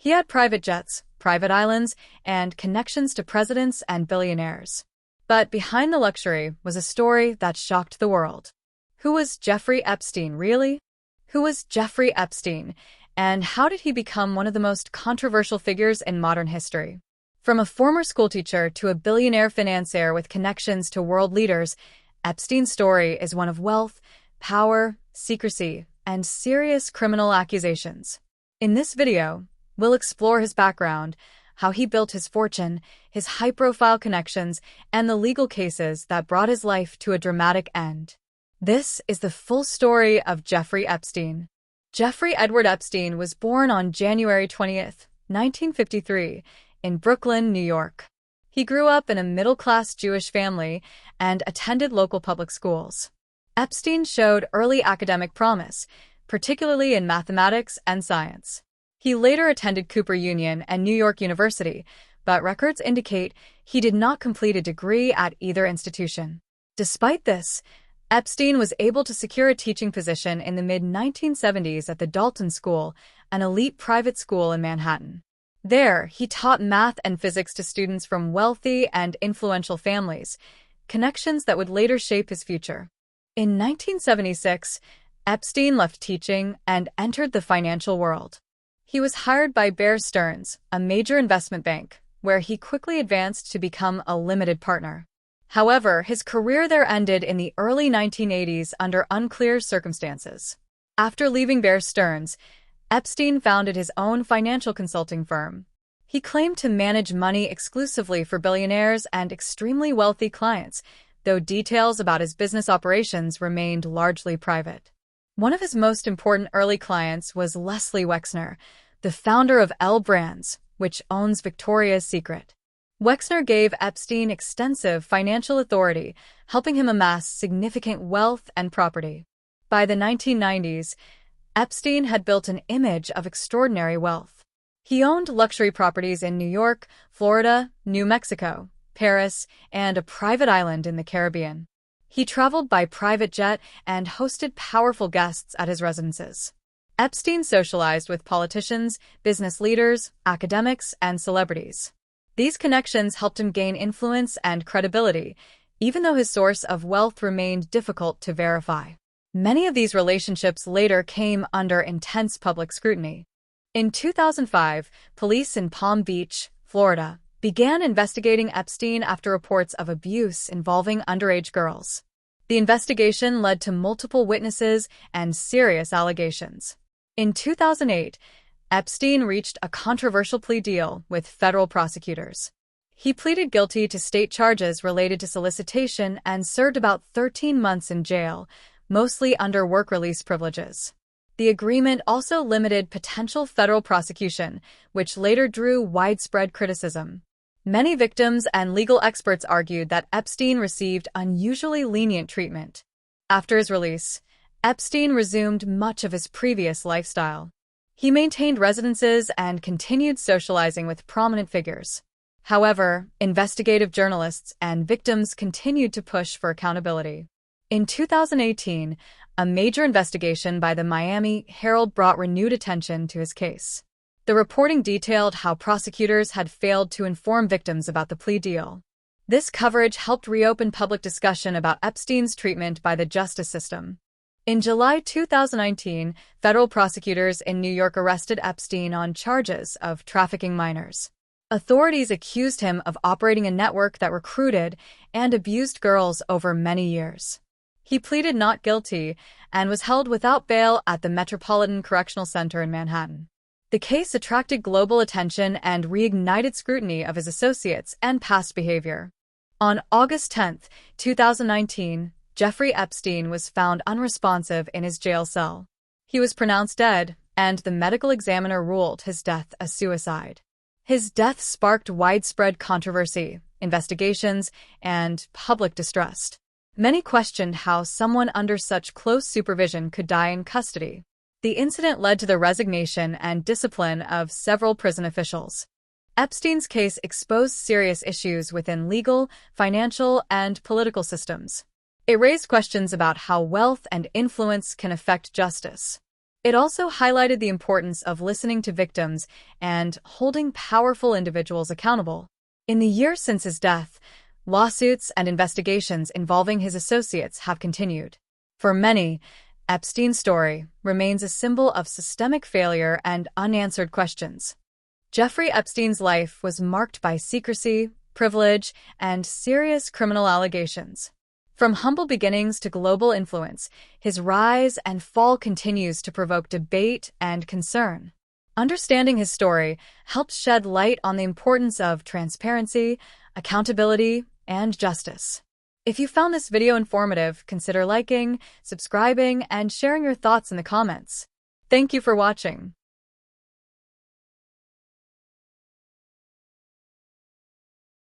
He had private jets, private islands, and connections to presidents and billionaires. But behind the luxury was a story that shocked the world. Who was Jeffrey Epstein, really? Who was Jeffrey Epstein, and how did he become one of the most controversial figures in modern history? From a former schoolteacher to a billionaire financier with connections to world leaders, Epstein's story is one of wealth, power, secrecy, and serious criminal accusations. In this video, we'll explore his background, how he built his fortune, his high-profile connections, and the legal cases that brought his life to a dramatic end. This is the full story of Jeffrey Epstein. Jeffrey Edward Epstein was born on January 20th, 1953, in Brooklyn, New York. He grew up in a middle-class Jewish family and attended local public schools. Epstein showed early academic promise, particularly in mathematics and science. He later attended Cooper Union and New York University, but records indicate he did not complete a degree at either institution. Despite this, Epstein was able to secure a teaching position in the mid-1970s at the Dalton School, an elite private school in Manhattan. There, he taught math and physics to students from wealthy and influential families, connections that would later shape his future. In 1976, Epstein left teaching and entered the financial world. He was hired by Bear Stearns, a major investment bank, where he quickly advanced to become a limited partner. However, his career there ended in the early 1980s under unclear circumstances. After leaving Bear Stearns, Epstein founded his own financial consulting firm. He claimed to manage money exclusively for billionaires and extremely wealthy clients, though details about his business operations remained largely private. One of his most important early clients was Leslie Wexner, the founder of L Brands, which owns Victoria's Secret. Wexner gave Epstein extensive financial authority, helping him amass significant wealth and property. By the 1990s, Epstein had built an image of extraordinary wealth. He owned luxury properties in New York, Florida, New Mexico, Paris, and a private island in the Caribbean. He traveled by private jet and hosted powerful guests at his residences. Epstein socialized with politicians, business leaders, academics, and celebrities. These connections helped him gain influence and credibility, even though his source of wealth remained difficult to verify. Many of these relationships later came under intense public scrutiny. In 2005, police in Palm Beach, Florida, began investigating Epstein after reports of abuse involving underage girls. The investigation led to multiple witnesses and serious allegations. In 2008, Epstein reached a controversial plea deal with federal prosecutors. He pleaded guilty to state charges related to solicitation and served about 13 months in jail, mostly under work release privileges. The agreement also limited potential federal prosecution, which later drew widespread criticism. Many victims and legal experts argued that Epstein received unusually lenient treatment. After his release, Epstein resumed much of his previous lifestyle. He maintained residences and continued socializing with prominent figures. However, investigative journalists and victims continued to push for accountability. In 2018, a major investigation by the Miami Herald brought renewed attention to his case. The reporting detailed how prosecutors had failed to inform victims about the plea deal. This coverage helped reopen public discussion about Epstein's treatment by the justice system. In July 2019, federal prosecutors in New York arrested Epstein on charges of trafficking minors. Authorities accused him of operating a network that recruited and abused girls over many years. He pleaded not guilty and was held without bail at the Metropolitan Correctional Center in Manhattan. The case attracted global attention and reignited scrutiny of his associates and past behavior. On August 10, 2019, Jeffrey Epstein was found unresponsive in his jail cell. He was pronounced dead, and the medical examiner ruled his death a suicide. His death sparked widespread controversy, investigations, and public distrust. Many questioned how someone under such close supervision could die in custody. The incident led to the resignation and discipline of several prison officials. Epstein's case exposed serious issues within legal, financial, and political systems. It raised questions about how wealth and influence can affect justice. It also highlighted the importance of listening to victims and holding powerful individuals accountable. In the years since his death, lawsuits and investigations involving his associates have continued. For many, Epstein's story remains a symbol of systemic failure and unanswered questions. Jeffrey Epstein's life was marked by secrecy, privilege, and serious criminal allegations. From humble beginnings to global influence, his rise and fall continues to provoke debate and concern. Understanding his story helps shed light on the importance of transparency, accountability, and justice. If you found this video informative, consider liking, subscribing, and sharing your thoughts in the comments. Thank you for watching.